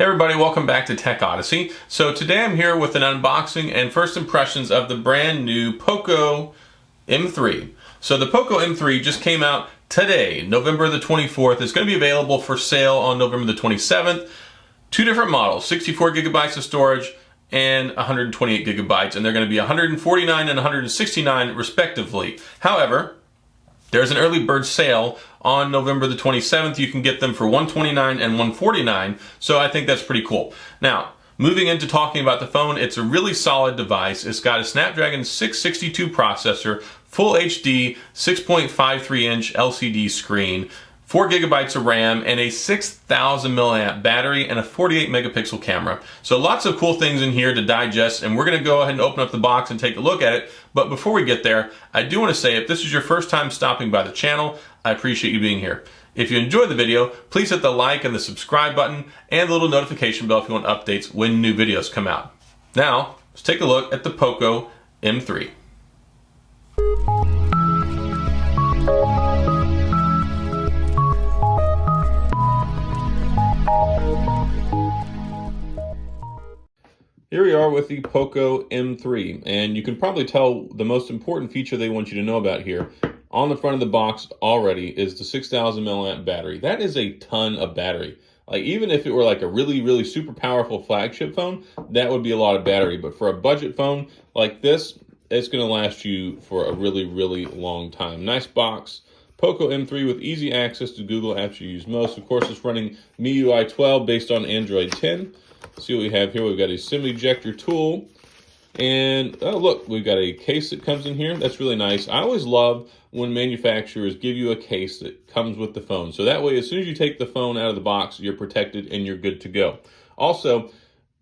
Hey everybody, welcome back to Tech Odyssey. So today I'm here with an unboxing and first impressions of the brand new Poco M3. So the Poco M3 just came out today, November the 24th. It's going to be available for sale on November the 27th. Two different models, 64 gigabytes of storage and 128 gigabytes, and they're going to be 149 and 169 respectively. However, there's an early bird sale on November the 27th. You can get them for $129 and $149, so I think that's pretty cool. Now, moving into talking about the phone, it's a really solid device. It's got a Snapdragon 662 processor, full HD, 6.53-inch LCD screen, 4 gigabytes of RAM, and a 6,000 milliamp battery, and a 48 megapixel camera. So lots of cool things in here to digest, and we're going to go ahead and open up the box and take a look at it. But before we get there, I do want to say if this is your first time stopping by the channel, I appreciate you being here. If you enjoyed the video, please hit the like and the subscribe button and the little notification bell if you want updates when new videos come out. Now, let's take a look at the Poco M3. Here we are with the Poco M3, and you can probably tell the most important feature they want you to know about here on the front of the box already is the 6,000 milliamp battery. That is a ton of battery. Like, even if it were like a really super powerful flagship phone, that would be a lot of battery. But for a budget phone like this, it's going to last you for a really long time. Nice box. Poco M3 with easy access to Google apps you use most. Of course, it's running MIUI 12 based on Android 10. See what we have here. We've got a SIM ejector tool, and oh look, we've got a case that comes in here. That's really nice. I always love when manufacturers give you a case that comes with the phone, so that way as soon as you take the phone out of the box, you're protected and you're good to go. Also,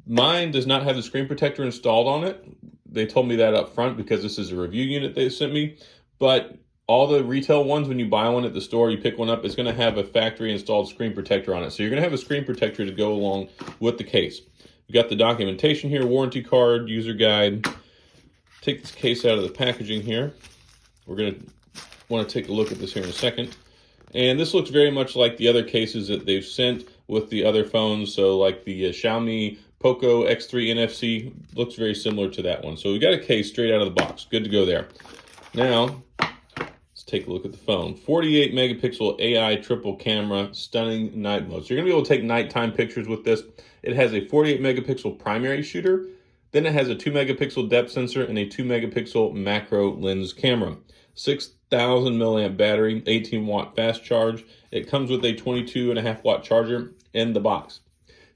mine does not have the screen protector installed on it. They told me that up front because this is a review unit they sent me, but all the retail ones, when you buy one at the store, you pick one up, it's going to have a factory installed screen protector on it. So you're going to have a screen protector to go along with the case. We got the documentation here, warranty card, user guide. Take this case out of the packaging here. We're going to want to take a look at this here in a second. And this looks very much like the other cases that they've sent with the other phones. So like the Xiaomi Poco X3 NFC looks very similar to that one. So we got a case straight out of the box. Good to go there. Now, take a look at the phone. 48 megapixel AI triple camera, stunning night mode. So you're gonna be able to take nighttime pictures with this. It has a 48 megapixel primary shooter. Then it has a 2 megapixel depth sensor and a 2 megapixel macro lens camera. 6,000 milliamp battery, 18 watt fast charge. It comes with a 22.5 watt charger in the box.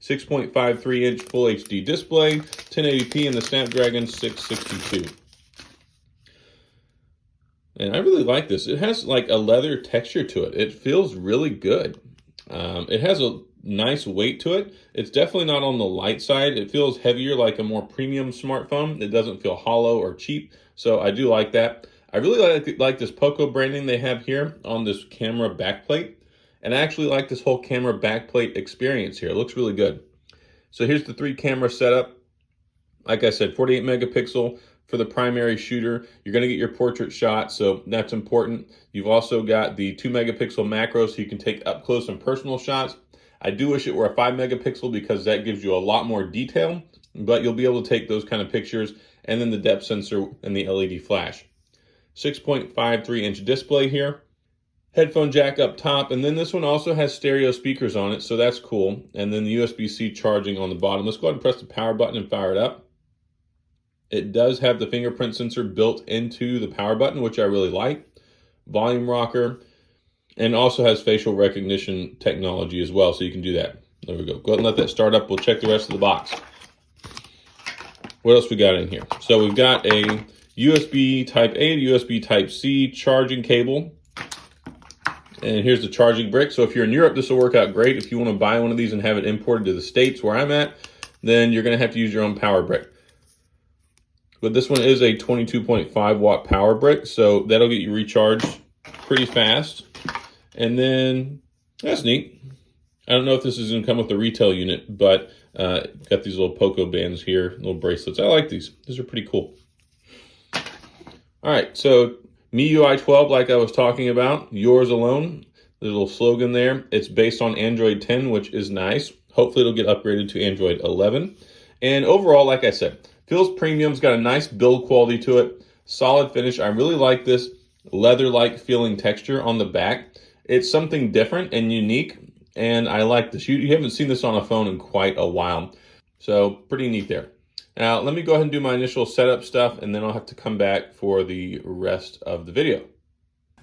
6.53 inch full HD display, 1080p in the Snapdragon 662. And I really like this. It has like a leather texture to it. It feels really good. It has a nice weight to it. It's definitely not on the light side. It feels heavier, like a more premium smartphone. It doesn't feel hollow or cheap. So I do like that. I really like this Poco branding they have here on this camera backplate. And I actually like this whole camera backplate experience here. It looks really good. So here's the 3 camera setup. Like I said, 48 megapixel. For the primary shooter, you're going to get your portrait shot, so that's important. You've also got the 2 megapixel macro, so you can take up close and personal shots. I do wish it were a 5 megapixel because that gives you a lot more detail, but you'll be able to take those kind of pictures, and then the depth sensor and the LED flash. 6.53 inch display here. Headphone jack up top, and then this one also has stereo speakers on it, so that's cool. And then the USB-C charging on the bottom. Let's go ahead and press the power button and fire it up. It does have the fingerprint sensor built into the power button, which I really like. Volume rocker, and also has facial recognition technology as well, so you can do that. There we go. Go ahead and let that start up. We'll check the rest of the box. What else we got in here? So we've got a USB Type A to USB Type C charging cable. And here's the charging brick. So if you're in Europe, this will work out great. If you want to buy one of these and have it imported to the States where I'm at, then you're going to have to use your own power brick. But this one is a 22.5 watt power brick, so that'll get you recharged pretty fast. And then, that's neat. I don't know if this is going to come with the retail unit, but got these little Poco bands here, little bracelets. I like these. These are pretty cool. All right, so MIUI 12, like I was talking about, yours alone. There's a little slogan there. It's based on Android 10, which is nice. Hopefully it'll get upgraded to Android 11. And overall, like I said, feels premium. It's got a nice build quality to it. Solid finish. I really like this leather-like feeling texture on the back. It's something different and unique, and I like this. You haven't seen this on a phone in quite a while. So pretty neat there. Now, let me go ahead and do my initial setup stuff, and then I'll have to come back for the rest of the video.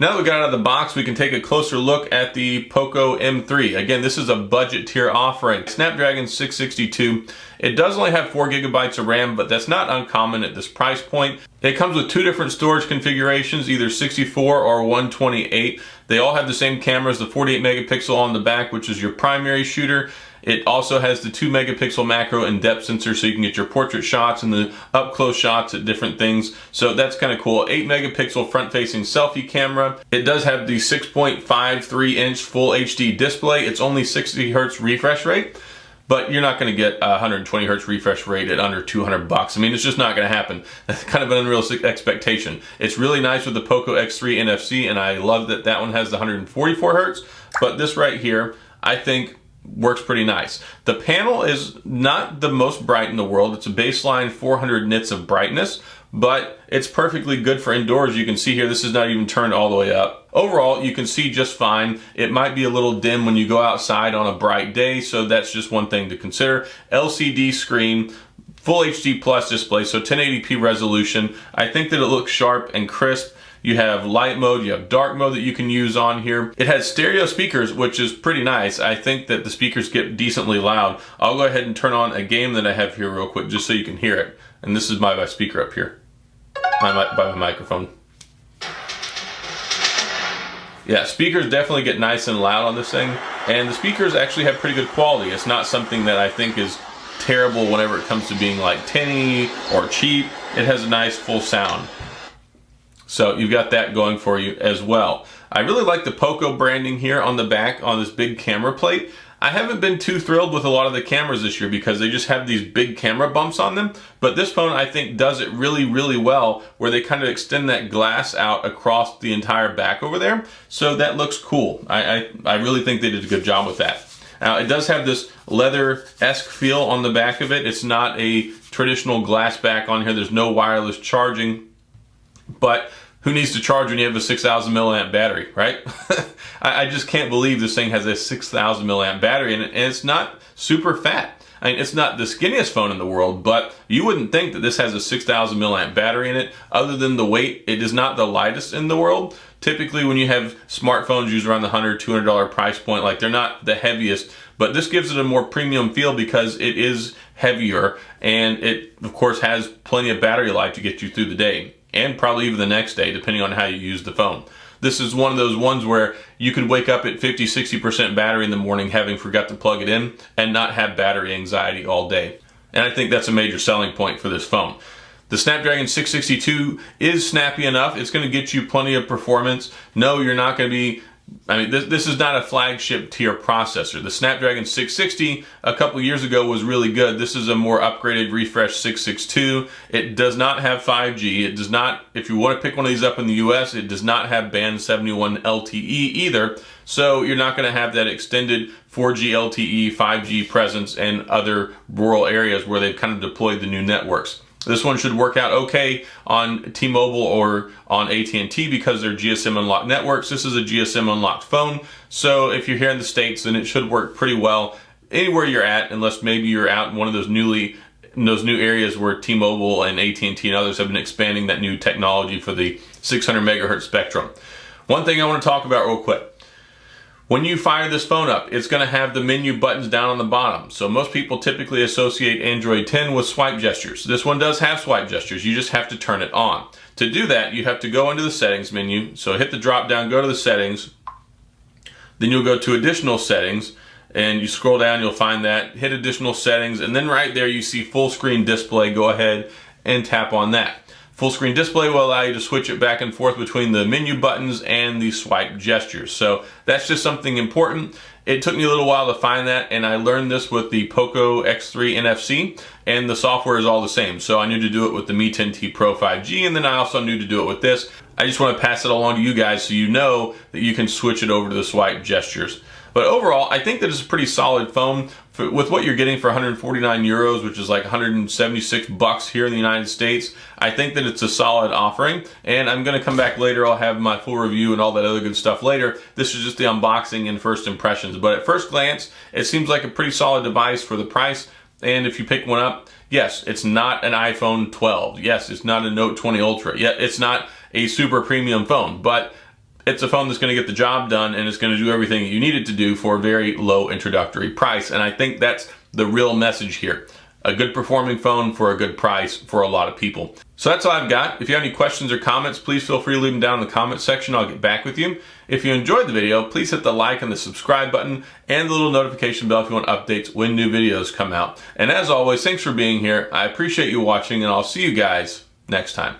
Now that we got out of the box, we can take a closer look at the Poco M3. Again, this is a budget tier offering. Snapdragon 662. It does only have 4 gigabytes of RAM, but that's not uncommon at this price point. It comes with 2 different storage configurations, either 64 or 128. They all have the same cameras, the 48 megapixel on the back, which is your primary shooter. It also has the 2 megapixel macro and depth sensor, so you can get your portrait shots and the up close shots at different things. So that's kind of cool. 8 megapixel front facing selfie camera. It does have the 6.53 inch full HD display. It's only 60 hertz refresh rate, but you're not going to get a 120 hertz refresh rate at under $200. I mean, it's just not going to happen. That's kind of an unrealistic expectation. It's really nice with the Poco X3 NFC, and I love that that one has the 144 hertz, but this right here, I think, works pretty nice. The panel is not the most bright in the world. It's a baseline 400 nits of brightness, but it's perfectly good for indoors. You can see here, this is not even turned all the way up. Overall, you can see just fine. It might be a little dim when you go outside on a bright day, so that's just one thing to consider. LCD screen, full HD plus display, so 1080p resolution. I think that it looks sharp and crisp. You have light mode, you have dark mode that you can use on here. It has stereo speakers, which is pretty nice. I think that the speakers get decently loud. I'll go ahead and turn on a game that I have here real quick just so you can hear it. And this is my speaker up here, by my microphone. Yeah, speakers definitely get nice and loud on this thing. And the speakers actually have pretty good quality. It's not something that I think is terrible whenever it comes to being like tinny or cheap. It has a nice full sound. So you've got that going for you as well. I really like the Poco branding here on the back on this big camera plate. I haven't been too thrilled with a lot of the cameras this year because they just have these big camera bumps on them. But this phone, I think, does it really, really well, where they kind of extend that glass out across the entire back over there. So that looks cool. I really think they did a good job with that. Now, it does have this leather-esque feel on the back of it. It's not a traditional glass back on here. There's no wireless charging. But who needs to charge when you have a 6,000 milliamp battery, right? I just can't believe this thing has a 6,000 milliamp battery in it, and it's not super fat. I mean, it's not the skinniest phone in the world, but you wouldn't think that this has a 6,000 milliamp battery in it. Other than the weight, it is not the lightest in the world. Typically, when you have smartphones used around the $100, $200 price point, like they're not the heaviest, but this gives it a more premium feel because it is heavier, and it, of course, has plenty of battery life to get you through the day, and probably even the next day, depending on how you use the phone. This is one of those ones where you could wake up at 50-60% battery in the morning having forgot to plug it in and not have battery anxiety all day. And I think that's a major selling point for this phone. The Snapdragon 662 is snappy enough. It's going to get you plenty of performance. No, you're not going to be... I mean, this is not a flagship tier processor. The Snapdragon 660 a couple years ago was really good. This is a more upgraded refresh 662. It does not have 5G. It does not, if you want to pick one of these up in the US, it does not have band 71 LTE either. So you're not going to have that extended 4G LTE, 5G presence in other rural areas where they've kind of deployed the new networks. This one should work out okay on T-Mobile or on AT&T because they're GSM unlocked networks. This is a GSM unlocked phone, so if you're here in the States, then it should work pretty well anywhere you're at, unless maybe you're out in one of those new areas where T-Mobile and AT&T and others have been expanding that new technology for the 600 megahertz spectrum. One thing I want to talk about real quick. When you fire this phone up, it's going to have the menu buttons down on the bottom. So most people typically associate Android 10 with swipe gestures. This one does have swipe gestures. You just have to turn it on. To do that, you have to go into the settings menu. So hit the drop down, go to the settings. Then you'll go to additional settings and you scroll down, you'll find that. Hit additional settings, and then right there you see full screen display. Go ahead and tap on that. Full screen display will allow you to switch it back and forth between the menu buttons and the swipe gestures. So that's just something important. It took me a little while to find that, and I learned this with the Poco X3 NFC, and the software is all the same. So I knew to do it with the Mi 10T Pro 5G, and then I also knew to do it with this. I just want to pass it along to you guys so you know that you can switch it over to the swipe gestures. But overall, I think that it's a pretty solid phone. with what you're getting for 149 euros, which is like 176 bucks here in the United States, I think that it's a solid offering. And I'm going to come back later. I'll have my full review and all that other good stuff later. This is just the unboxing and first impressions. But at first glance, it seems like a pretty solid device for the price. And if you pick one up, yes, it's not an iPhone 12. Yes, it's not a Note 20 Ultra. Yet it's not a super premium phone. But it's a phone that's going to get the job done, and it's going to do everything you need it to do for a very low introductory price. And I think that's the real message here. A good performing phone for a good price for a lot of people. So that's all I've got. If you have any questions or comments, please feel free to leave them down in the comment section. I'll get back with you. If you enjoyed the video, please hit the like and the subscribe button and the little notification bell if you want updates when new videos come out. And as always, thanks for being here. I appreciate you watching, and I'll see you guys next time.